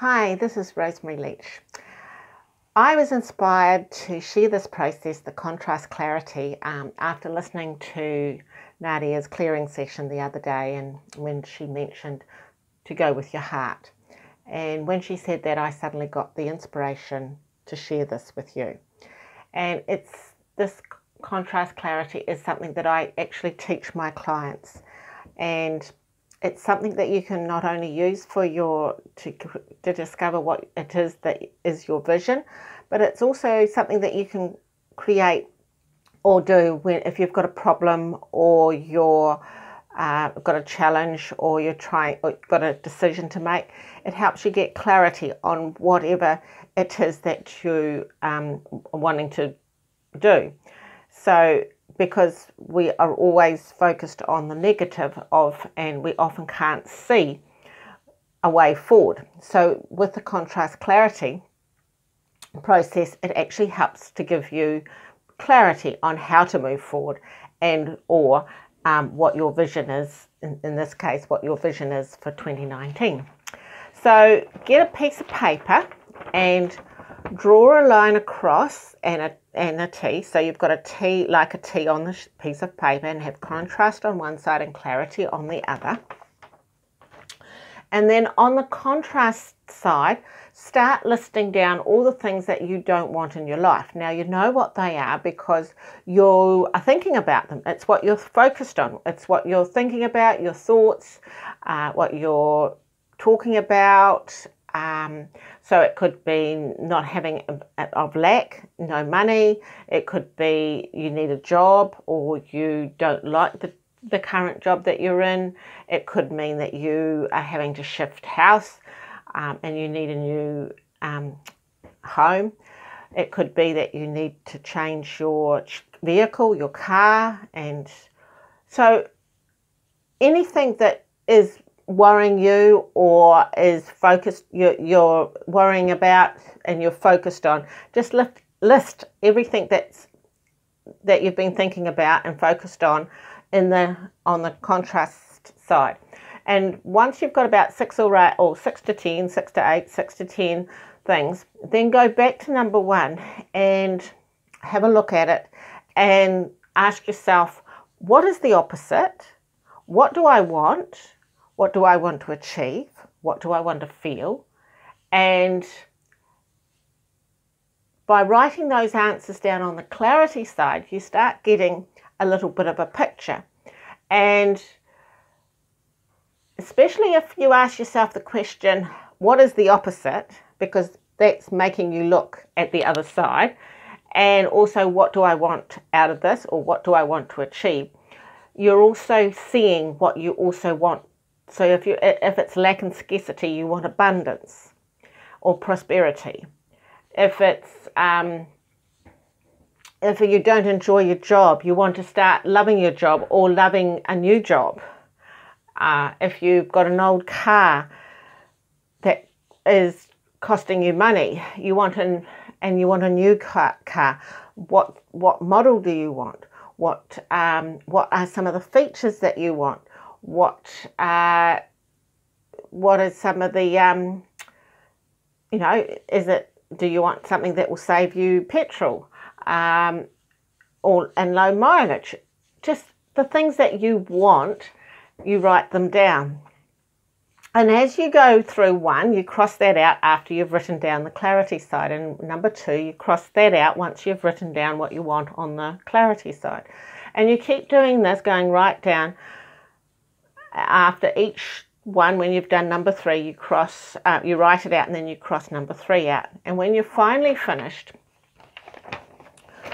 Hi, this is Rosemary Leach. I was inspired to share this process, the contrast clarity, after listening to Nadia's clearing session the other day, and when she mentioned to go with your heart. And when she said that, I suddenly got the inspiration to share this with you. And this contrast clarity is something that I actually teach my clients, and it's something that you can not only use for to discover what it is that is your vision, but it's also something that you can create or do if you've got a problem, or you're got a challenge, or you've got a decision to make. It helps you get clarity on whatever it is that you are wanting to do. So because we are always focused on the negative and we often can't see a way forward. So with the contrast clarity process, it actually helps to give you clarity on how to move forward, or what your vision is, in this case, what your vision is for 2019. So get a piece of paper and draw a line across and a T. So you've got a T, like a T on the piece of paper, and have contrast on one side and clarity on the other. And then on the contrast side, start listing down all the things that you don't want in your life. Now you know what they are because you are thinking about them. It's what you're focused on. It's what you're thinking about, your thoughts, what you're talking about. So it could be not having of lack, no money. It could be you need a job, or you don't like the current job that you're in. It could mean that you are having to shift house, and you need a new home. It could be that you need to change your vehicle, your car. And so anything that is worrying you, or is focused, you're worrying about and you're focused on, just list everything that you've been thinking about and focused on on the contrast side. And once you've got about 6 or 6 to 10, 6 to 8, 6 to 10 things, then go back to number 1 and have a look at it and ask yourself, what is the opposite? What do I want? What do I want to achieve? What do I want to feel? And by writing those answers down on the clarity side, you start getting a little bit of a picture. And especially if you ask yourself the question, what is the opposite? Because that's making you look at the other side. And also, what do I want out of this? Or what do I want to achieve? You're also seeing what you also want. So if it's lack and scarcity, you want abundance or prosperity. If you don't enjoy your job, you want to start loving your job or loving a new job. If you've got an old car that is costing you money, you want a new car. What model do you want? What are some of the features that you want? What are some of the do you want something that will save you petrol, and low mileage? Just the things that you want, you write them down. And as you go through 1, you cross that out after you've written down the clarity side. And number 2, you cross that out once you've written down what you want on the clarity side. And you keep doing this, going right down. After each one, when you've done number 3, you write it out, and then you cross number 3 out. And when you're finally finished,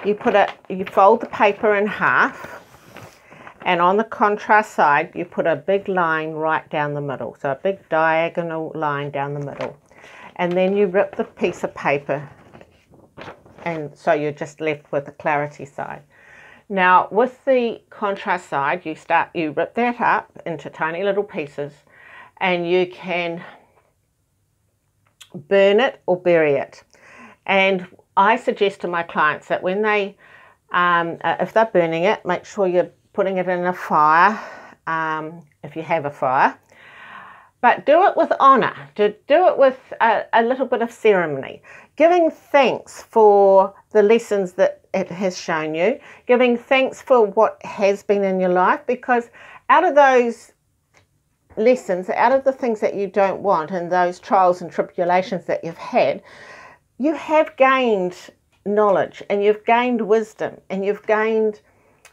you fold the paper in half, and on the contrast side, you put a big line right down the middle. So a big diagonal line down the middle. And then you rip the piece of paper, and so you're just left with the clarity side. Now, with the contrast side, you rip that up into tiny little pieces, and you can burn it or bury it. And I suggest to my clients that when if they're burning it, make sure you're putting it in a fire, if you have a fire, but do it with honour. Do it with a little bit of ceremony, giving thanks for the lessons that it has shown you, giving thanks for what has been in your life, because out of those lessons, out of the things that you don't want and those trials and tribulations that you've had, you have gained knowledge and you've gained wisdom and you've gained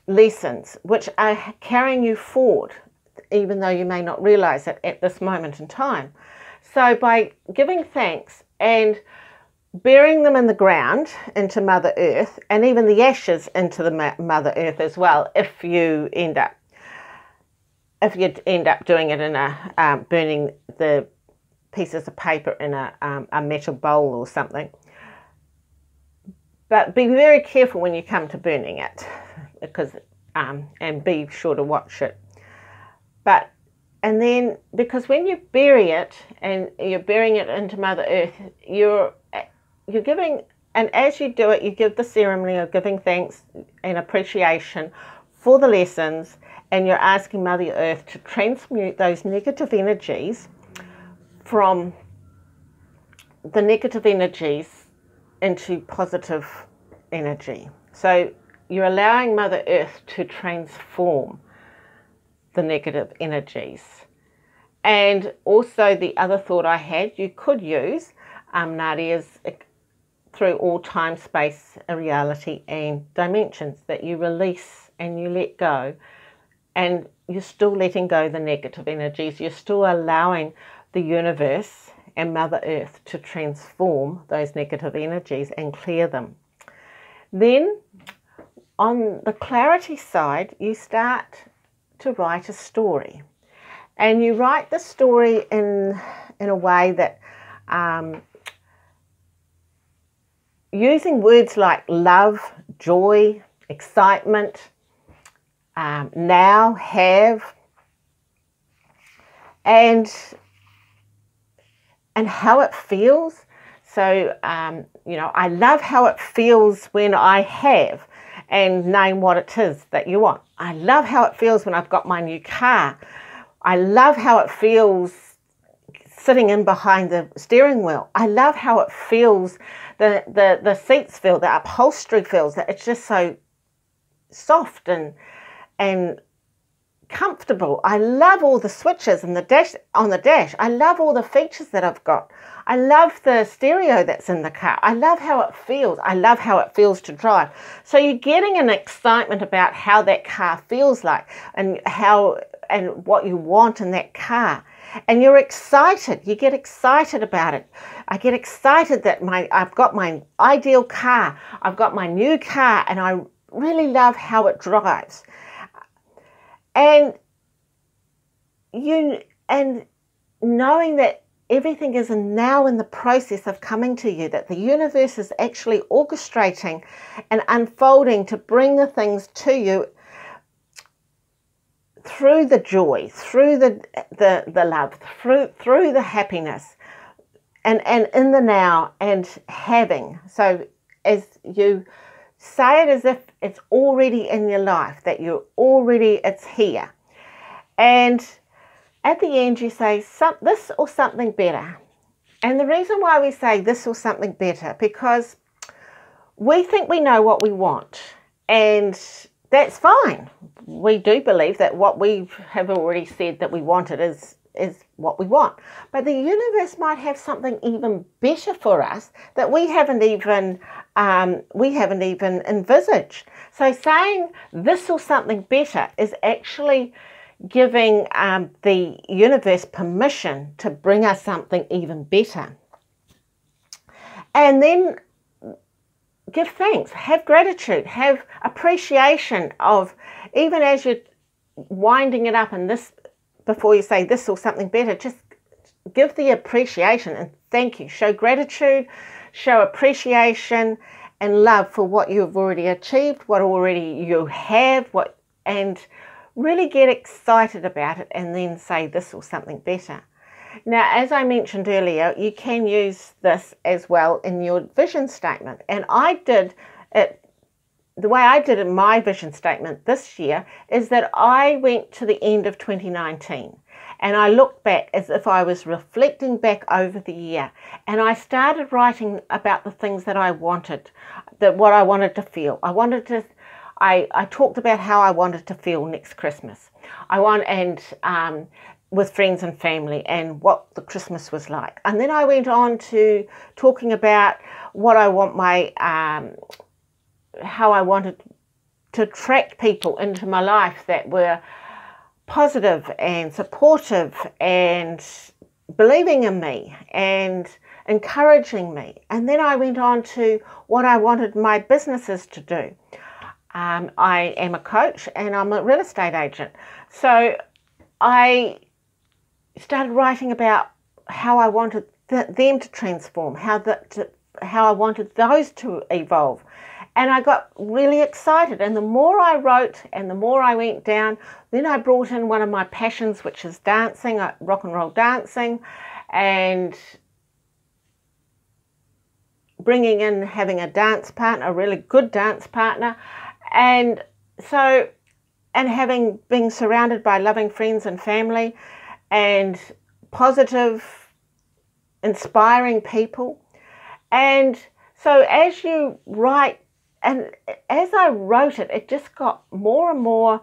lessons which are carrying you forward, even though you may not realize it at this moment in time. So by giving thanks and burying them in the ground into Mother Earth, and even the ashes into the Mother Earth as well, if you end up doing it in a burning the pieces of paper in a metal bowl or something. But be very careful when you come to burning it, because and be sure to watch it. And then, because when you bury it and you're burying it into Mother Earth, you're giving, and as you do it, you give the ceremony of giving thanks and appreciation for the lessons, and you're asking Mother Earth to transmute those negative energies from the negative energies into positive energy. So you're allowing Mother Earth to transform the negative energies. And also the other thought I had, you could use Nadia's through all time, space, reality and dimensions, that you release and you let go, and you're still letting go the negative energies. You're still allowing the universe and Mother Earth to transform those negative energies and clear them. Then on the clarity side, you start to write a story, and you write the story in a way that using words like love, joy, excitement, now, have, and how it feels. So, I love how it feels when I have, and name what it is that you want. I love how it feels when I've got my new car. I love how it feels sitting in behind the steering wheel. I love how it feels, the seats feel, the upholstery feels, that it's just so soft and comfortable. I love all the switches and the dash on the dash. I love all the features that I've got. I love the stereo that's in the car. I love how it feels. I love how it feels to drive. So you're getting an excitement about how that car feels like, and what you want in that car. And you're excited. You get excited about it. I get excited that I've got my ideal car. I've got my new car, and I really love how it drives. And knowing that everything is now in the process of coming to you, that the universe is actually orchestrating and unfolding to bring the things to you through the joy, through the love, through the happiness, and in the now, and having. So as you say it as if it's already in your life, that it's here. And at the end you say this or something better. And the reason why we say this or something better, because we think we know what we want, and that's fine. We do believe that what we have already said that we wanted is what we want. But the universe might have something even better for us that we haven't even envisaged. So saying this or something better is actually giving the universe permission to bring us something even better. And then give thanks, have gratitude, have appreciation of, even as you're winding it up in this, before you say this or something better, just give the appreciation and thank you. Show gratitude, show appreciation and love for what you've already achieved, what already you have, and really get excited about it, and then say this or something better. Now, as I mentioned earlier, you can use this as well in your vision statement. And I did it, the way I did it in my vision statement this year is that I went to the end of 2019 And I looked back as if I was reflecting back over the year. And I started writing about the things that I wanted, what I wanted to feel. I talked about how I wanted to feel next Christmas. With friends and family, and what the Christmas was like. And then I went on to talking about what I want how I wanted to attract people into my life that were positive and supportive and believing in me and encouraging me. And then I went on to what I wanted my businesses to do. I am a coach and I'm a real estate agent. So I started writing about how I wanted them to transform, how I wanted those to evolve. And I got really excited. And the more I wrote and the more I went down, then I brought in one of my passions, which is dancing, rock and roll dancing, and bringing in having a dance partner, a really good dance partner. And being surrounded by loving friends and family and positive, inspiring people. And so as you write, and as I wrote it, it just got more and more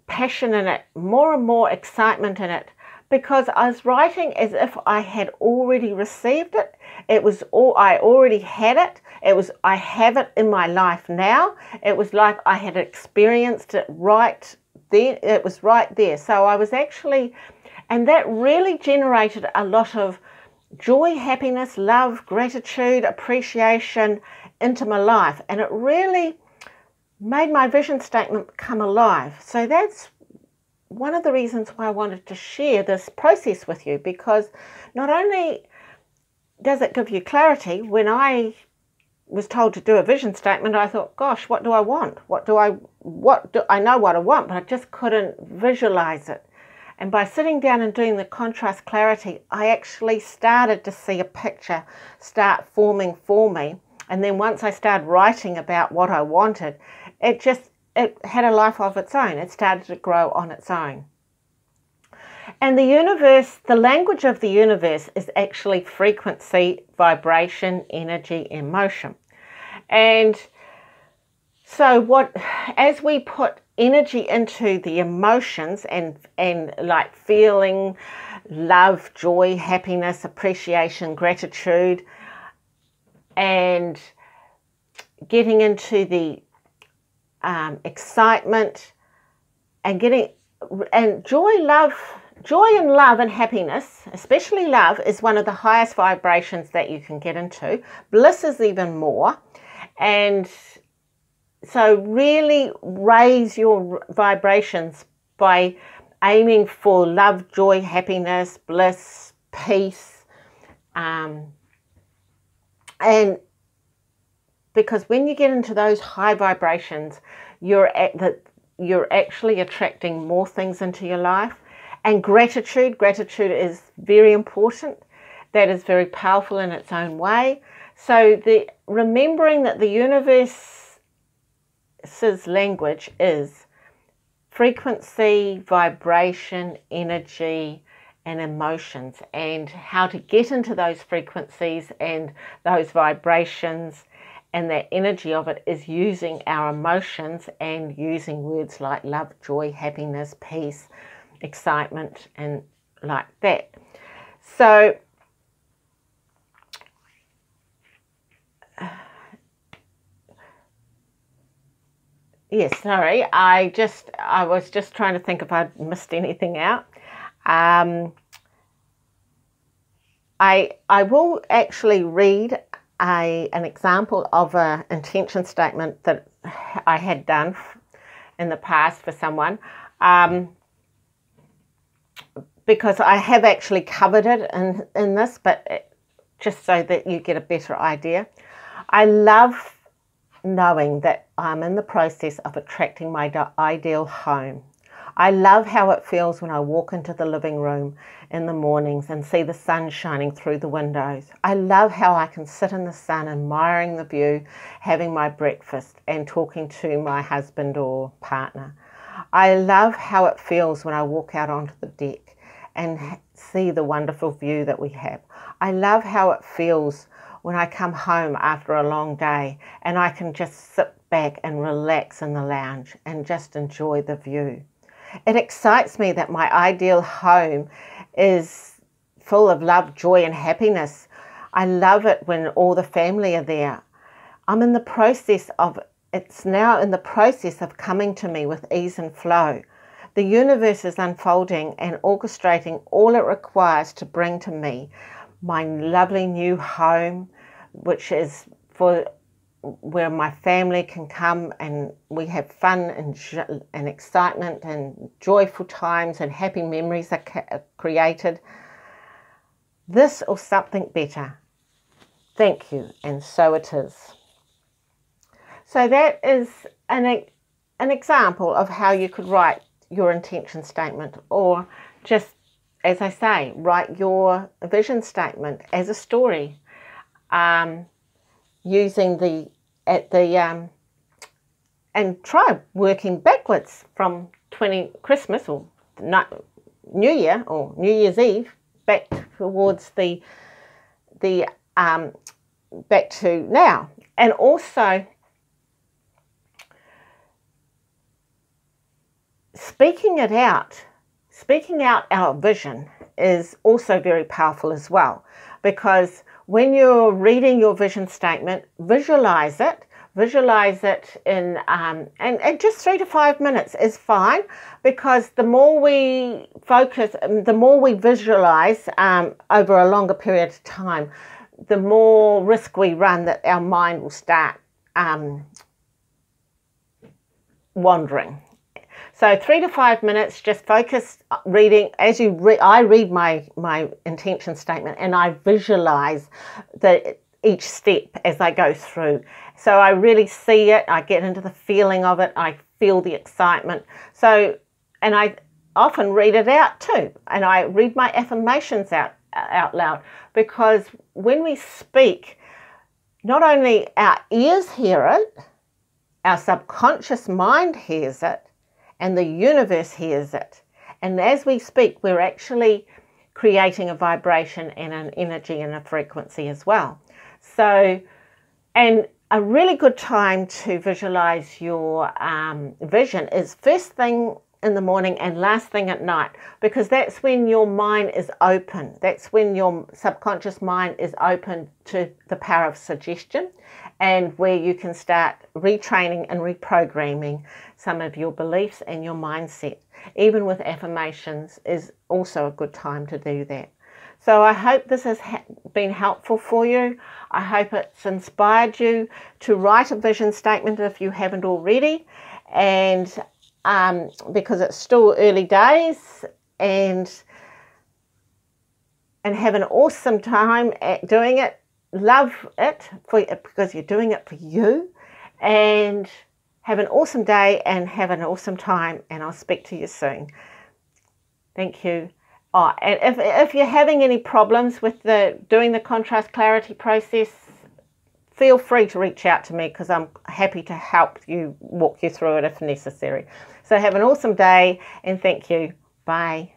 passion in it, more and more excitement in it, because I was writing as if I had already received it. I already had it. I have it in my life now. It was like I had experienced it right then. It was right there. So I was actually, and that really generated a lot of joy, happiness, love, gratitude, appreciation into my life. And it really made my vision statement come alive. So that's one of the reasons why I wanted to share this process with you, because not only does it give you clarity. When I was told to do a vision statement, I thought, gosh, what do I want? I know what I want, but I just couldn't visualize it. And by sitting down and doing the contrast clarity, I actually started to see a picture start forming for me. And then once I started writing about what I wanted, it had a life of its own. It started to grow on its own. And the language of the universe is actually frequency, vibration, energy, emotion. And so as we put energy into the emotions and like feeling love, joy, happiness, appreciation, gratitude, and getting into the excitement and joy and love and happiness, especially love, is one of the highest vibrations that you can get into. Bliss is even more. And so really raise your vibrations by aiming for love, joy, happiness, bliss, peace. And because when you get into those high vibrations, you're actually attracting more things into your life. And gratitude is very important. That is very powerful in its own way. So remembering that the universe's language is frequency, vibration, energy, and emotions, and how to get into those frequencies and those vibrations, and that energy of it is using our emotions and using words like love, joy, happiness, peace, excitement, and like that. So yes, sorry, I was just trying to think if I'd missed anything out. I will actually read an example of an intention statement that I had done in the past for someone, because I have actually covered it in this, but just so that you get a better idea. I love knowing that I'm in the process of attracting my ideal home. I love how it feels when I walk into the living room in the mornings and see the sun shining through the windows. I love how I can sit in the sun admiring the view, having my breakfast and talking to my husband or partner. I love how it feels when I walk out onto the deck and see the wonderful view that we have. I love how it feels when I come home after a long day and I can just sit back and relax in the lounge and just enjoy the view. It excites me that my ideal home is full of love, joy and happiness. I love it when all the family are there. It's now in the process of coming to me with ease and flow. The universe is unfolding and orchestrating all it requires to bring to me my lovely new home, which is for where my family can come and we have fun and excitement and joyful times and happy memories are created. This or something better. Thank you, and so it is. So that is an example of how you could write your intention statement, or just, as I say, write your vision statement as a story, using and try working backwards from Christmas or New Year or New Year's Eve back towards back to now. And also speaking out our vision is also very powerful as well, because when you're reading your vision statement, visualize it in and just 3 to 5 minutes is fine, because the more we focus, the more we visualize over a longer period of time, the more risk we run that our mind will start wandering. So 3 to 5 minutes, just focus reading. As you read, I read my intention statement and I visualize each step as I go through. So I really see it, I get into the feeling of it, I feel the excitement. So, and I often read it out too, and I read my affirmations out loud, because when we speak, not only our ears hear it, our subconscious mind hears it, and the universe hears it. And as we speak, we're actually creating a vibration and an energy and a frequency as well. So, and a really good time to visualize your vision is first thing in the morning and last thing at night, because that's when your mind is open. That's when your subconscious mind is open to the power of suggestion, and where you can start retraining and reprogramming some of your beliefs and your mindset. Even with affirmations is also a good time to do that. So I hope this has been helpful for you. I hope it's inspired you to write a vision statement if you haven't already, and because it's still early days, and have an awesome time at doing it. Love it because you're doing it for you, and have an awesome day and have an awesome time, and I'll speak to you soon. Thank you. Oh, and if you're having any problems with doing the contrast clarity process, feel free to reach out to me, because I'm happy to help you, walk you through it if necessary. So have an awesome day, and thank you. Bye.